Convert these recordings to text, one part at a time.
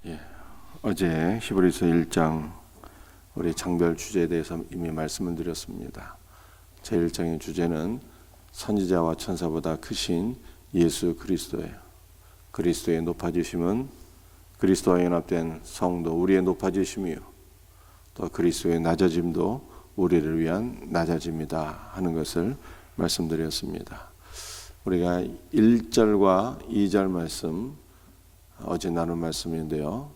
예, 어제 히브리서 1장 우리 장별 주제에 대해서 이미 말씀을 드렸습니다. 제 1장의 주제는 선지자와 천사보다 크신 예수 그리스도예요. 그리스도의 높아지심은 그리스도와 연합된 성도 우리의 높아지심이요, 또 그리스도의 낮아짐도 우리를 위한 낮아짐이다 하는 것을 말씀드렸습니다. 우리가 1절과 2절 말씀, 어제 나눈 말씀인데요,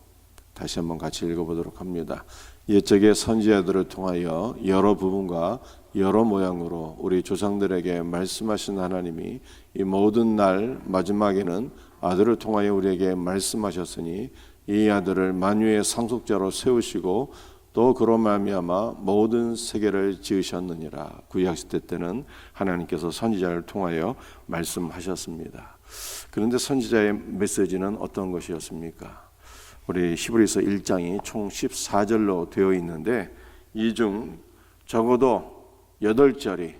다시 한번 같이 읽어보도록 합니다. 옛적의 선지자들을 통하여 여러 부분과 여러 모양으로 우리 조상들에게 말씀하신 하나님이 이 모든 날 마지막에는 아들을 통하여 우리에게 말씀하셨으니 이 아들을 만유의 상속자로 세우시고 또 그로 말미암아 모든 세계를 지으셨느니라. 구약시대 때는 하나님께서 선지자를 통하여 말씀하셨습니다. 그런데 선지자의 메시지는 어떤 것이었습니까? 우리 히브리서 1장이 총 14절로 되어 있는데 이 중 적어도 8절이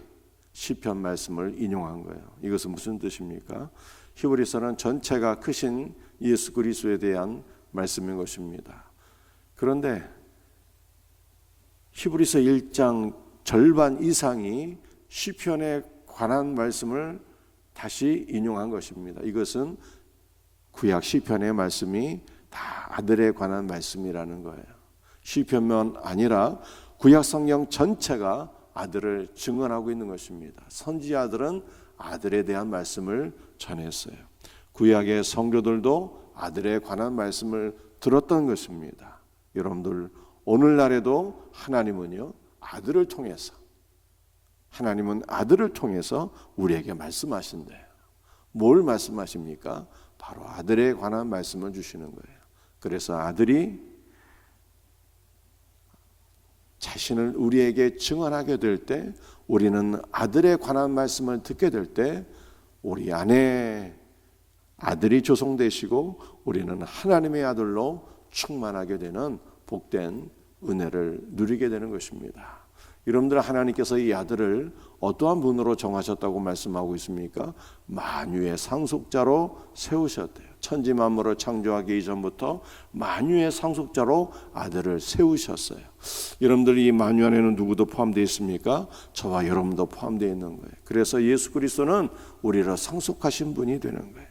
시편 말씀을 인용한 거예요. 이것은 무슨 뜻입니까? 히브리서는 전체가 크신 예수 그리스도에 대한 말씀인 것입니다. 그런데 히브리서 1장 절반 이상이 시편에 관한 말씀을 다시 인용한 것입니다. 이것은 구약 시편의 말씀이 다 아들에 관한 말씀이라는 거예요. 시편만 아니라 구약 성경 전체가 아들을 증언하고 있는 것입니다. 선지자들은 아들에 대한 말씀을 전했어요. 구약의 성도들도 아들에 관한 말씀을 들었던 것입니다. 여러분들 오늘날에도 하나님은 아들을 통해서 우리에게 말씀하신대요. 뭘 말씀하십니까? 바로 아들에 관한 말씀을 주시는 거예요. 그래서 아들이 자신을 우리에게 증언하게 될 때, 우리는 아들에 관한 말씀을 듣게 될 때 우리 안에 아들이 조성되시고 우리는 하나님의 아들로 충만하게 되는 복된 은혜를 누리게 되는 것입니다. 여러분들, 하나님께서 이 아들을 어떠한 분으로 정하셨다고 말씀하고 있습니까? 만유의 상속자로 세우셨대요. 천지 만물을 창조하기 이전부터 만유의 상속자로 아들을 세우셨어요. 여러분들, 이 만유 안에는 누구도 포함되어 있습니까? 저와 여러분도 포함되어 있는 거예요. 그래서 예수 그리스도는 우리를 상속하신 분이 되는 거예요.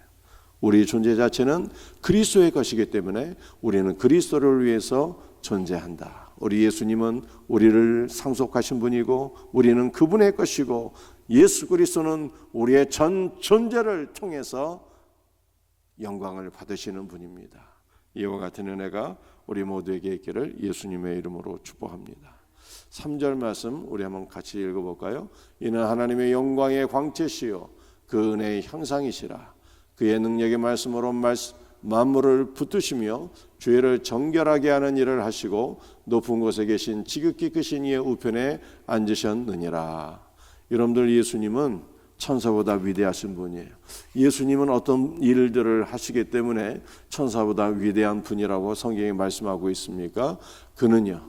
우리 존재 자체는 그리스도의 것이기 때문에 우리는 그리스도를 위해서 존재한다. 우리 예수님은 우리를 상속하신 분이고 우리는 그분의 것이고 예수 그리스도는 우리의 전 존재를 통해서 영광을 받으시는 분입니다. 이와 같은 은혜가 우리 모두에게 있기를 예수님의 이름으로 축복합니다. 3절 말씀 우리 한번 같이 읽어볼까요? 이는 하나님의 영광의 광채시요 그 은혜의 형상이시라. 그의 능력의 말씀으로 만물을 붙드시며 죄를 정결하게 하는 일을 하시고 높은 곳에 계신 지극히 크신 이의 우편에 앉으셨느니라. 여러분들, 예수님은 천사보다 위대하신 분이에요. 예수님은 어떤 일들을 하시기 때문에 천사보다 위대한 분이라고 성경이 말씀하고 있습니까? 그는요,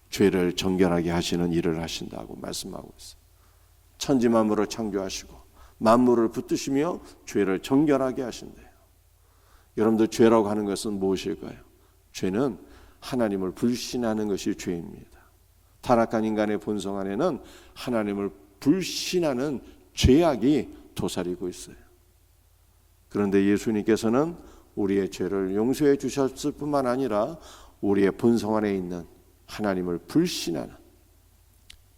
죄를 정결하게 하시는 일을 하신다고 말씀하고 있어요. 천지 만물을 창조하시고 만물을 붙드시며 죄를 정결하게 하신대요. 여러분들, 죄라고 하는 것은 무엇일까요? 죄는 하나님을 불신하는 것이 죄입니다. 타락한 인간의 본성 안에는 하나님을 불신하는 죄악이 도사리고 있어요. 그런데 예수님께서는 우리의 죄를 용서해 주셨을 뿐만 아니라 우리의 본성 안에 있는 하나님을 불신하는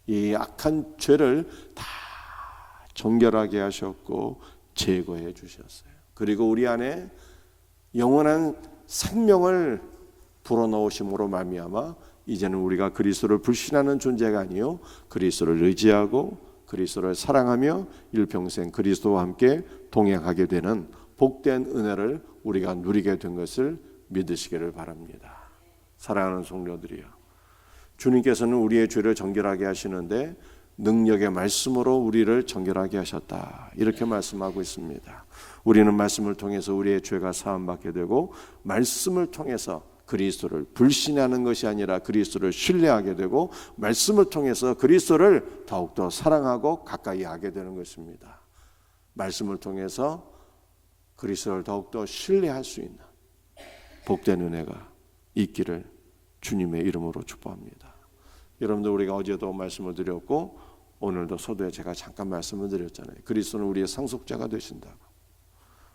이 악한 죄를 다 정결하게 하셨고 제거해 주셨어요. 그리고 우리 안에 영원한 생명을 불어넣으심으로 말미암아 이제는 우리가 그리스도를 불신하는 존재가 아니요 그리스도를 의지하고 그리스도를 사랑하며 일평생 그리스도와 함께 동행하게 되는 복된 은혜를 우리가 누리게 된 것을 믿으시기를 바랍니다. 사랑하는 성도들이여, 주님께서는 우리의 죄를 정결하게 하시는데 능력의 말씀으로 우리를 정결하게 하셨다, 이렇게 말씀하고 있습니다. 우리는 말씀을 통해서 우리의 죄가 사함받게 되고 말씀을 통해서 그리스도를 불신하는 것이 아니라 그리스도를 신뢰하게 되고 말씀을 통해서 그리스도를 더욱더 사랑하고 가까이 하게 되는 것입니다. 말씀을 통해서 그리스도를 더욱더 신뢰할 수 있는 복된 은혜가 있기를 주님의 이름으로 축복합니다. 여러분들, 우리가 어제도 말씀을 드렸고 오늘도 서두에 제가 잠깐 말씀을 드렸잖아요. 그리스도는 우리의 상속자가 되신다고.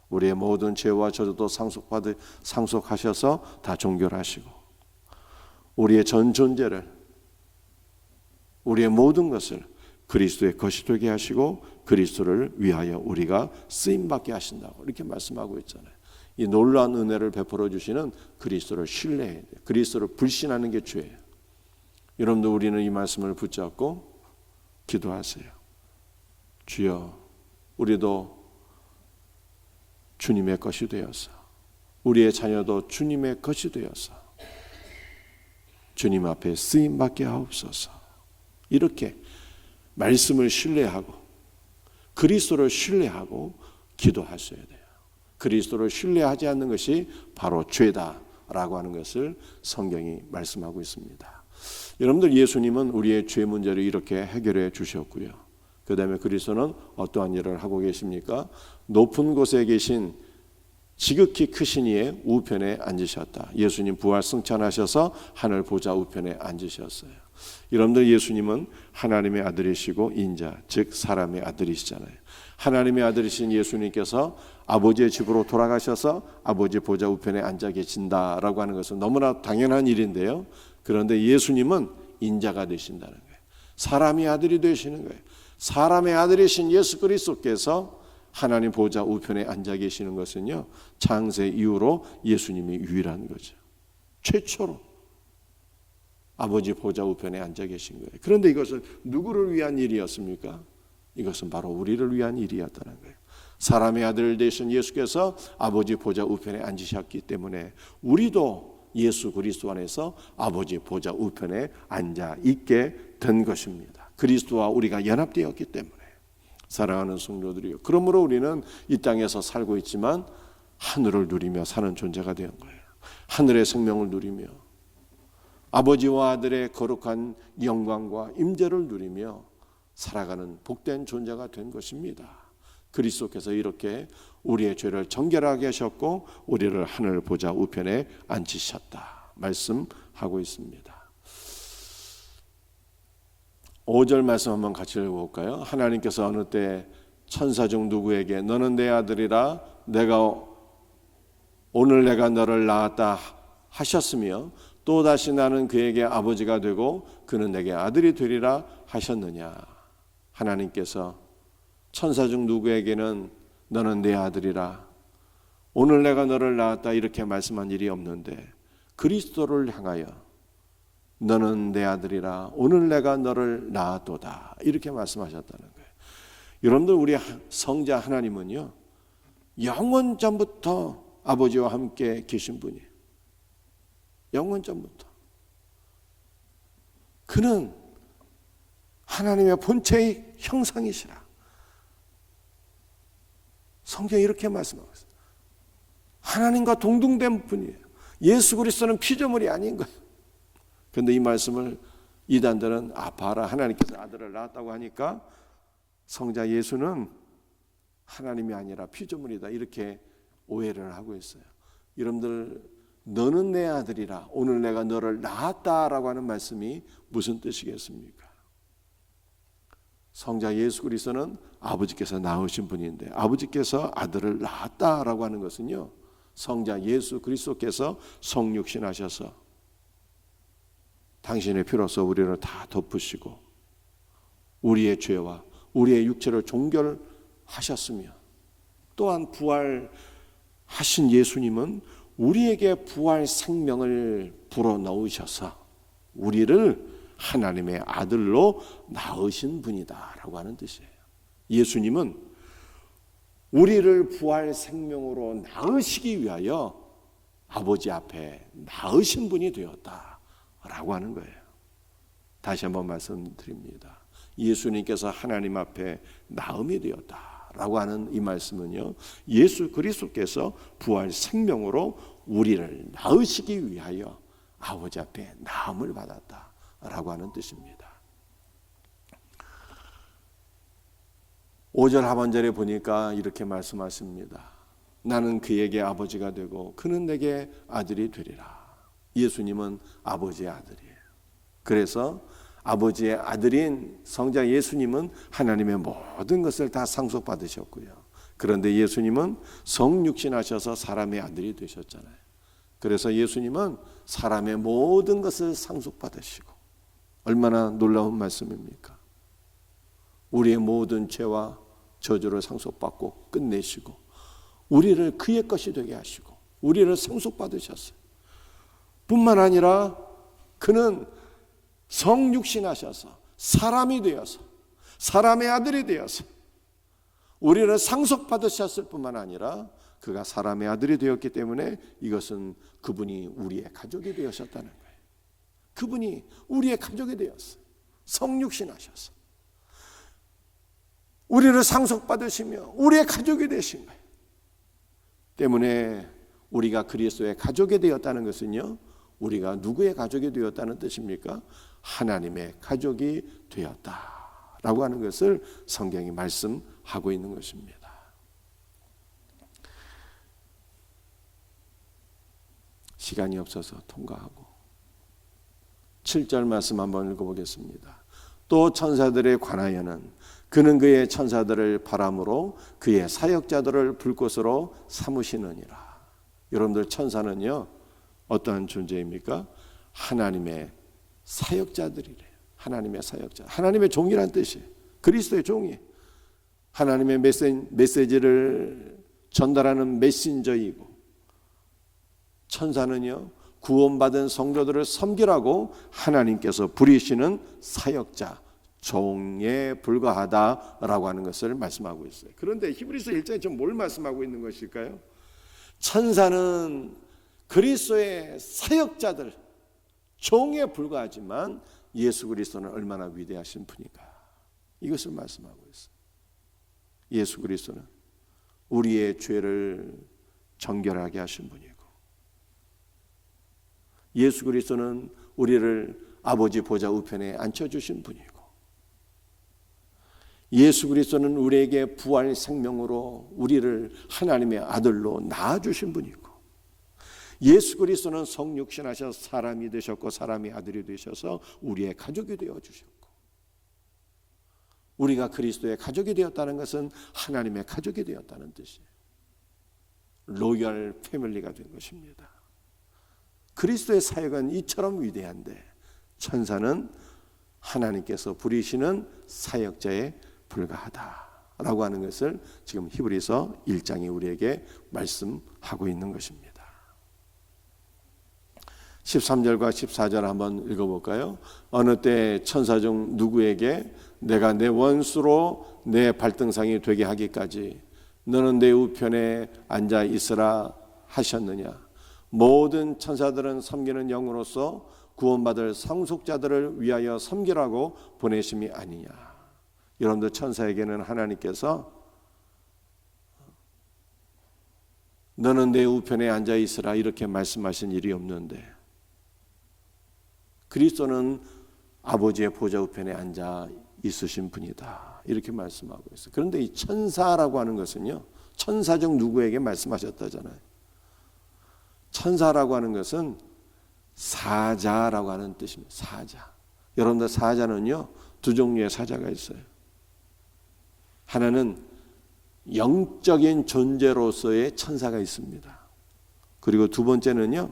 우리의 모든 죄와 저주도 상속하셔서 다 종결하시고, 우리의 전 존재를, 우리의 모든 것을 그리스도의 것이 되게 하시고 그리스도를 위하여 우리가 쓰임받게 하신다고 이렇게 말씀하고 있잖아요. 이 놀라운 은혜를 베풀어 주시는 그리스도를 신뢰해야 돼요. 그리스도를 불신하는 게 죄예요. 여러분들, 우리는 이 말씀을 붙잡고 기도하세요. 주여, 우리도 주님의 것이 되어서, 우리의 자녀도 주님의 것이 되어서 주님 앞에 쓰임받게 하옵소서. 이렇게 말씀을 신뢰하고 그리스도를 신뢰하고 기도하셔야 돼요. 그리스도를 신뢰하지 않는 것이 바로 죄다라고 하는 것을 성경이 말씀하고 있습니다. 여러분들, 예수님은 우리의 죄 문제를 이렇게 해결해 주셨고요. 그 다음에 그리스도는 어떠한 일을 하고 계십니까? 높은 곳에 계신 지극히 크신 이의 우편에 앉으셨다. 예수님 부활 승천하셔서 하늘 보좌 우편에 앉으셨어요. 여러분들, 예수님은 하나님의 아들이시고 인자, 즉 사람의 아들이시잖아요. 하나님의 아들이신 예수님께서 아버지의 집으로 돌아가셔서 아버지 보좌 우편에 앉아 계신다라고 하는 것은 너무나 당연한 일인데요. 그런데 예수님은 인자가 되신다는 거예요. 사람의 아들이 되시는 거예요. 사람의 아들이신 예수 그리스도께서 하나님 보좌 우편에 앉아 계시는 것은요, 창세 이후로 예수님이 유일한 거죠. 최초로 아버지 보좌 우편에 앉아 계신 거예요. 그런데 이것은 누구를 위한 일이었습니까? 이것은 바로 우리를 위한 일이었다는 거예요. 사람의 아들 되신 예수께서 아버지 보좌 우편에 앉으셨기 때문에 우리도 예수 그리스도 안에서 아버지 보좌 우편에 앉아 있게 된 것입니다. 그리스도와 우리가 연합되었기 때문에. 사랑하는 성도들이요, 그러므로 우리는 이 땅에서 살고 있지만 하늘을 누리며 사는 존재가 된 거예요. 하늘의 생명을 누리며 아버지와 아들의 거룩한 영광과 임재를 누리며 살아가는 복된 존재가 된 것입니다. 그리스도께서 이렇게 우리의 죄를 정결하게 하셨고 우리를 하늘 보좌 우편에 앉히셨다 말씀하고 있습니다. 5절 말씀 한번 같이 읽어볼까요? 하나님께서 어느 때 천사 중 누구에게 너는 내 아들이라 오늘 내가 너를 낳았다 하셨으며 또다시 나는 그에게 아버지가 되고 그는 내게 아들이 되리라 하셨느냐. 하나님께서 천사 중 누구에게는 너는 내 아들이라 오늘 내가 너를 낳았다 이렇게 말씀한 일이 없는데 그리스도를 향하여 너는 내 아들이라 오늘 내가 너를 낳았도다 이렇게 말씀하셨다는 거예요. 여러분들, 우리 성자 하나님은요, 영원 전부터 아버지와 함께 계신 분이에요. 영원 전부터. 그는 하나님의 본체의 형상이시라. 성경이 이렇게 말씀하고 있어요. 하나님과 동등된 분이에요. 예수 그리스도는 피조물이 아닌 거예요. 그런데 이 말씀을 이단들은 봐라, 하나님께서 아들을 낳았다고 하니까 성자 예수는 하나님이 아니라 피조물이다 이렇게 오해를 하고 있어요. 여러분들, 너는 내 아들이라 오늘 내가 너를 낳았다라고 하는 말씀이 무슨 뜻이겠습니까? 성자 예수 그리스도는 아버지께서 낳으신 분인데 아버지께서 아들을 낳았다라고 하는 것은요, 성자 예수 그리스도께서 성육신하셔서 당신의 피로서 우리를 다 덮으시고 우리의 죄와 우리의 육체를 종결하셨으며 또한 부활하신 예수님은 우리에게 부활 생명을 불어넣으셔서 우리를 하나님의 아들로 낳으신 분이다라고 하는 뜻이에요. 예수님은 우리를 부활 생명으로 낳으시기 위하여 아버지 앞에 낳으신 분이 되었다라고 하는 거예요. 다시 한번 말씀드립니다. 예수님께서 하나님 앞에 낳음이 되었다라고 하는 이 말씀은요, 예수 그리스도께서 부활 생명으로 우리를 낳으시기 위하여 아버지 앞에 낳음을 받았다라고 하는 뜻입니다. 5절 하반절에 보니까 이렇게 말씀하십니다. 나는 그에게 아버지가 되고 그는 내게 아들이 되리라. 예수님은 아버지의 아들이에요. 그래서 아버지의 아들인 성자 예수님은 하나님의 모든 것을 다 상속받으셨고요. 그런데 예수님은 성육신하셔서 사람의 아들이 되셨잖아요. 그래서 예수님은 사람의 모든 것을 상속받으시고, 얼마나 놀라운 말씀입니까? 우리의 모든 죄와 저주를 상속받고 끝내시고 우리를 그의 것이 되게 하시고 우리를 상속받으셨어요. 뿐만 아니라 그는 성육신하셔서 사람이 되어서 사람의 아들이 되어서 우리를 상속받으셨을 뿐만 아니라 그가 사람의 아들이 되었기 때문에 이것은 그분이 우리의 가족이 되셨다는 거예요. 그분이 우리의 가족이 되었어요. 성육신하셔서 우리를 상속받으시며 우리의 가족이 되신 거예요. 때문에 우리가 그리스도의 가족이 되었다는 것은요, 우리가 누구의 가족이 되었다는 뜻입니까? 하나님의 가족이 되었다라고 하는 것을 성경이 말씀하고 있는 것입니다. 시간이 없어서 통과하고 7절 말씀 한번 읽어보겠습니다. 또 천사들에 관하여는 그는 그의 천사들을 바람으로 그의 사역자들을 불꽃으로 삼으시느니라. 여러분들, 천사는요 어떠한 존재입니까? 하나님의 사역자들이래요. 하나님의 사역자, 하나님의 종이란 뜻이에요. 그리스도의 종이 하나님의 메시지를 전달하는 메신저이고, 천사는요 구원받은 성도들을 섬기라고 하나님께서 부리시는 사역자, 종에 불과하다라고 하는 것을 말씀하고 있어요. 그런데 히브리서 1장에 지금 뭘 말씀하고 있는 것일까요? 천사는 그리스도의 사역자들, 종에 불과하지만 예수 그리스도는 얼마나 위대하신 분인가, 이것을 말씀하고 있어요. 예수 그리스도는 우리의 죄를 정결하게 하신 분이고, 예수 그리스도는 우리를 아버지 보좌 우편에 앉혀주신 분이고, 예수 그리스도는 우리에게 부활 생명으로 우리를 하나님의 아들로 낳아주신 분이고, 예수 그리스도는 성육신하셔서 사람이 되셨고 사람이 아들이 되셔서 우리의 가족이 되어주셨고, 우리가 그리스도의 가족이 되었다는 것은 하나님의 가족이 되었다는 뜻이에요. 로열 패밀리가 된 것입니다. 그리스도의 사역은 이처럼 위대한데 천사는 하나님께서 부리시는 사역자에 불과하다라고 하는 것을 지금 히브리서 1장이 우리에게 말씀하고 있는 것입니다. 13절과 14절 한번 읽어볼까요? 어느 때 천사 중 누구에게 내가 내 원수로 내 발등상이 되게 하기까지 너는 내 우편에 앉아 있으라 하셨느냐? 모든 천사들은 섬기는 영으로서 구원받을 상속자들을 위하여 섬기라고 보내심이 아니냐. 여러분들, 천사에게는 하나님께서 너는 내 우편에 앉아 있으라 이렇게 말씀하신 일이 없는데, 그리스도는 아버지의 보좌 우편에 앉아 있으신 분이다 이렇게 말씀하고 있어요. 그런데 이 천사라고 하는 것은요, 천사 중 누구에게 말씀하셨다잖아요. 천사라고 하는 것은 사자라고 하는 뜻입니다. 사자. 여러분들, 사자는요 두 종류의 사자가 있어요. 하나는 영적인 존재로서의 천사가 있습니다. 그리고 두 번째는요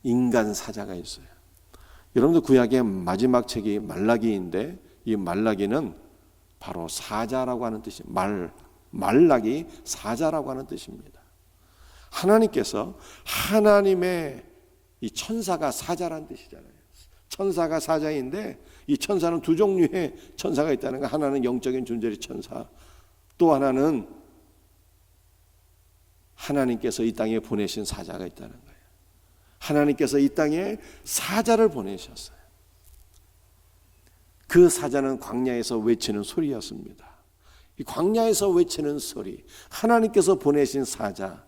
인간 사자가 있어요. 여러분들, 구약의 마지막 책이 말라기인데 이 말라기는 바로 사자라고 하는 뜻입니다. 말라기, 사자라고 하는 뜻입니다. 하나님께서 하나님의 이 천사가 사자라는 뜻이잖아요. 천사가 사자인데 이 천사는 두 종류의 천사가 있다는 거. 하나는 영적인 존재의 천사, 또 하나는 하나님께서 이 땅에 보내신 사자가 있다는 거예요. 하나님께서 이 땅에 사자를 보내셨어요. 그 사자는 광야에서 외치는 소리였습니다. 이 광야에서 외치는 소리, 하나님께서 보내신 사자,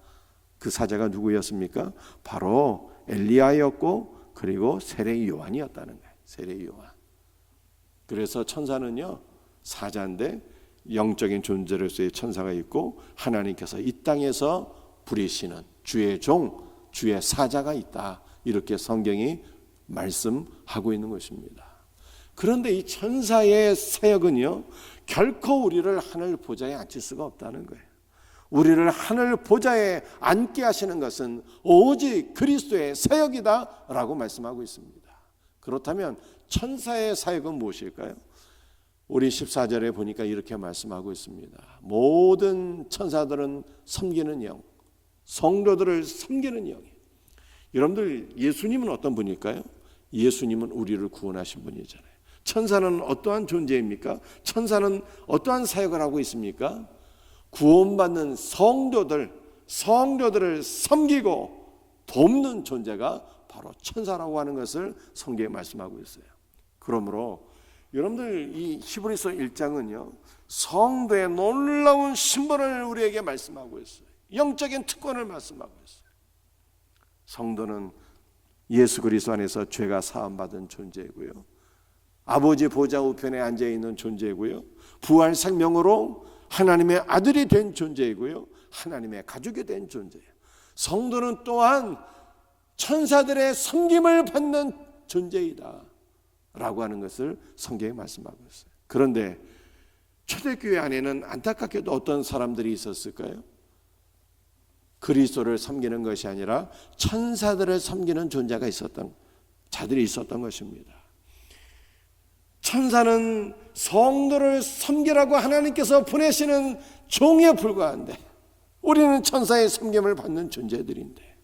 그 사자가 누구였습니까? 바로 엘리야였고, 그리고 세례 요한이었다는 거예요. 세례 요한. 그래서 천사는요 사자인데 영적인 존재로서의 천사가 있고, 하나님께서 이 땅에서 부리시는 주의 종, 주의 사자가 있다. 이렇게 성경이 말씀하고 있는 것입니다. 그런데 이 천사의 사역은요, 결코 우리를 하늘 보좌에 앉힐 수가 없다는 거예요. 우리를 하늘 보좌에 앉게 하시는 것은 오직 그리스도의 사역이다 라고 말씀하고 있습니다. 그렇다면 천사의 사역은 무엇일까요? 우리 14절에 보니까 이렇게 말씀하고 있습니다. 모든 천사들은 섬기는 영, 성도들을 섬기는 영이에요. 여러분들, 예수님은 어떤 분일까요? 예수님은 우리를 구원하신 분이잖아요. 천사는 어떠한 존재입니까? 천사는 어떠한 사역을 하고 있습니까? 구원받는 성도들을 섬기고 돕는 존재가 바로 천사라고 하는 것을 성경에 말씀하고 있어요. 그러므로 여러분들, 이 히브리서 1장은요, 성도의 놀라운 신분을 우리에게 말씀하고 있어요. 영적인 특권을 말씀하고 있어요. 성도는 예수 그리스도 안에서 죄가 사함받은 존재이고요, 아버지 보좌 우편에 앉아있는 존재이고요, 부활 생명으로 하나님의 아들이 된 존재이고요, 하나님의 가족이 된 존재예요. 성도는 또한 천사들의 섬김을 받는 존재이다 라고 하는 것을 성경에 말씀하고 있어요. 그런데 초대교회 안에는 안타깝게도 어떤 사람들이 있었을까요? 그리스도를 섬기는 것이 아니라 천사들을 섬기는 존재가 자들이 있었던 것입니다. 천사는 성도를 섬기라고 하나님께서 보내시는 종에 불과한데, 우리는 천사의 섬김을 받는 존재들인데,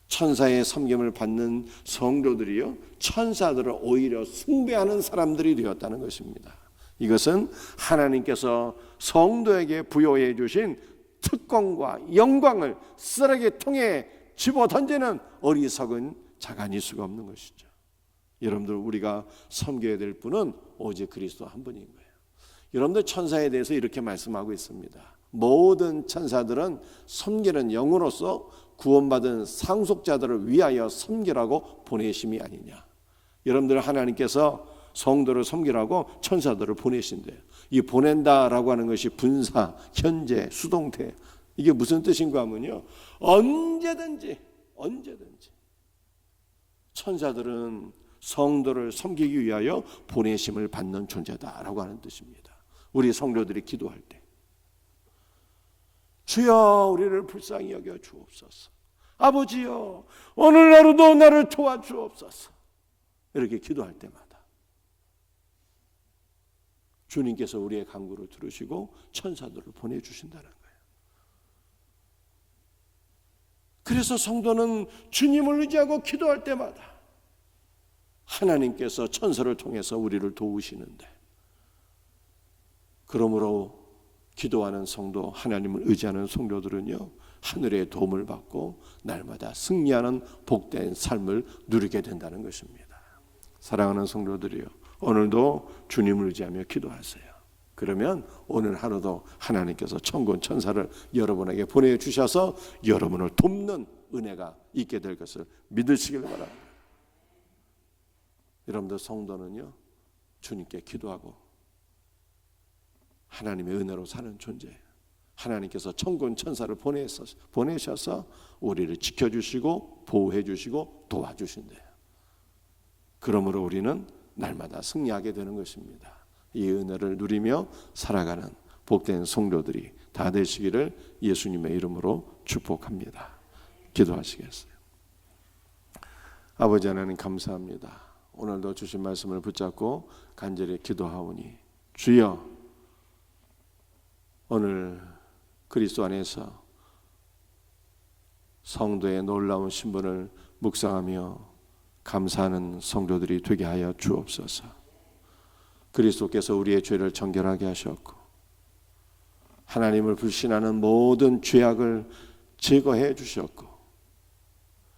천사의 섬김을 받는 성도들이요, 천사들을 오히려 숭배하는 사람들이 되었다는 것입니다. 이것은 하나님께서 성도에게 부여해 주신 특권과 영광을 쓰레기통에 집어던지는 어리석은 자가 아닐 수가 없는 것이죠. 여러분들, 우리가 섬겨야 될 분은 오직 그리스도 한 분인 거예요. 여러분들, 천사에 대해서 이렇게 말씀하고 있습니다. 모든 천사들은 섬기는 영으로서 구원받은 상속자들을 위하여 섬기라고 보내심이 아니냐. 여러분들, 하나님께서 성도를 섬기라고 천사들을 보내신대요. 이 보낸다라고 하는 것이 분사, 현재, 수동태, 이게 무슨 뜻인가 하면요, 언제든지 천사들은 성도를 섬기기 위하여 보내심을 받는 존재다라고 하는 뜻입니다. 우리 성도들이 기도할 때, 주여 우리를 불쌍히 여겨 주옵소서, 아버지여 오늘 하루도 나를 도와주옵소서, 이렇게 기도할 때마다 주님께서 우리의 간구를 들으시고 천사들을 보내주신다는 거예요. 그래서 성도는 주님을 의지하고 기도할 때마다 하나님께서 천사를 통해서 우리를 도우시는데, 그러므로 기도하는 성도, 하나님을 의지하는 성도들은요, 하늘의 도움을 받고 날마다 승리하는 복된 삶을 누리게 된다는 것입니다. 사랑하는 성도들이요, 오늘도 주님을 의지하며 기도하세요. 그러면 오늘 하루도 하나님께서 천군 천사를 여러분에게 보내주셔서 여러분을 돕는 은혜가 있게 될 것을 믿으시길 바랍니다. 여러분들, 성도는요, 주님께 기도하고 하나님의 은혜로 사는 존재예요. 하나님께서 천군 천사를 보내셔서 우리를 지켜주시고 보호해주시고 도와주신대요. 그러므로 우리는 날마다 승리하게 되는 것입니다. 이 은혜를 누리며 살아가는 복된 성도들이 다 되시기를 예수님의 이름으로 축복합니다. 기도하시겠어요? 아버지 하나님, 감사합니다. 오늘도 주신 말씀을 붙잡고 간절히 기도하오니, 주여 오늘 그리스도 안에서 성도의 놀라운 신분을 묵상하며 감사하는 성도들이 되게 하여 주옵소서. 그리스도께서 우리의 죄를 정결하게 하셨고 하나님을 불신하는 모든 죄악을 제거해 주셨고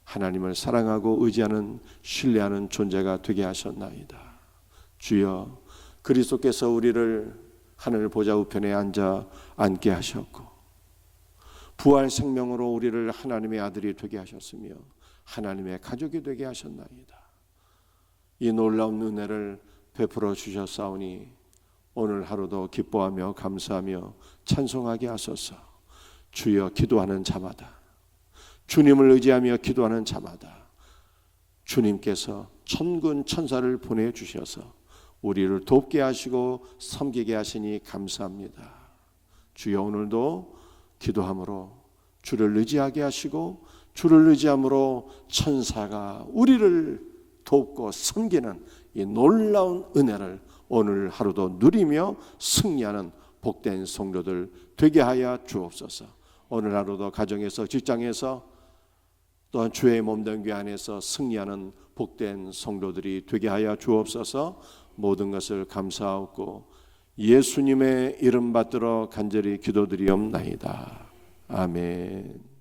하나님을 사랑하고 의지하는 신뢰하는 존재가 되게 하셨나이다. 주여, 그리스도께서 우리를 하늘 보좌 우편에 앉게 하셨고 부활 생명으로 우리를 하나님의 아들이 되게 하셨으며 하나님의 가족이 되게 하셨나이다. 이 놀라운 은혜를 베풀어 주셨사오니 오늘 하루도 기뻐하며 감사하며 찬송하게 하소서. 주여, 기도하는 자마다 주님을 의지하며 기도하는 자마다 주님께서 천군 천사를 보내주셔서 우리를 돕게 하시고 섬기게 하시니 감사합니다. 주여, 오늘도 기도함으로 주를 의지하게 하시고 주를 의지함으로 천사가 우리를 돕고 섬기는 이 놀라운 은혜를 오늘 하루도 누리며 승리하는 복된 성도들 되게 하여 주옵소서. 오늘 하루도 가정에서 직장에서 또한 주의 몸된 교회 안에서 승리하는 복된 성도들이 되게 하여 주옵소서. 모든 것을 감사하고 예수님의 이름 받들어 간절히 기도드리옵나이다. 아멘.